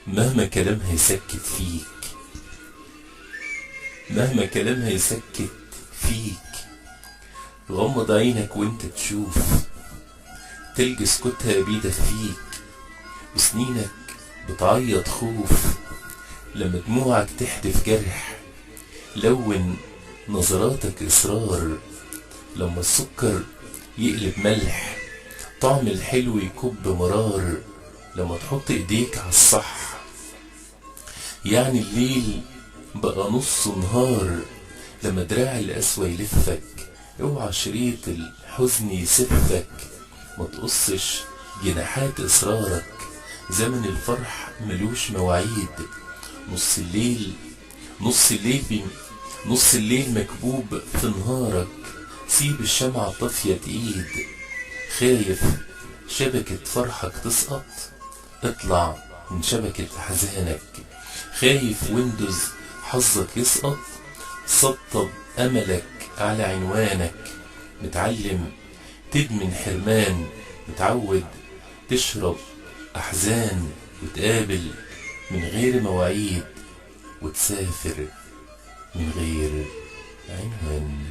مهما كلامها يسكت فيك، مهما كلامها يسكت فيك، غمض عينك وانت تشوف، تلقى سكوتها بيدك فيك، وسنينك بتعيط خوف، لما دموعك تحدف جرح، لون نظراتك إصرار، لما السكر يقلب ملح، طعم الحلو يكب مرار، لما تحط ايديك على الصح، يعني الليل بقى نص نهار، لما دراع القسوة يلفك، اوعى شريط الحزن يسفك، ما تقصش جناحات اصرارك، زمن الفرح ملوش مواعيد، نص الليل نص الليل نص الليل مكبوب في نهارك، سيب الشمعة طافية تقيد، خايف شبكة فرحك تسقط، اطلع من شبكة احزانك، خايف ويندوز حظك يسقط، سطب املك على عنوانك، متعلم تدمن حرمان، متعود تشرب احزان، وتقابل من غير مواعيد، وتسافر من غير عنوان.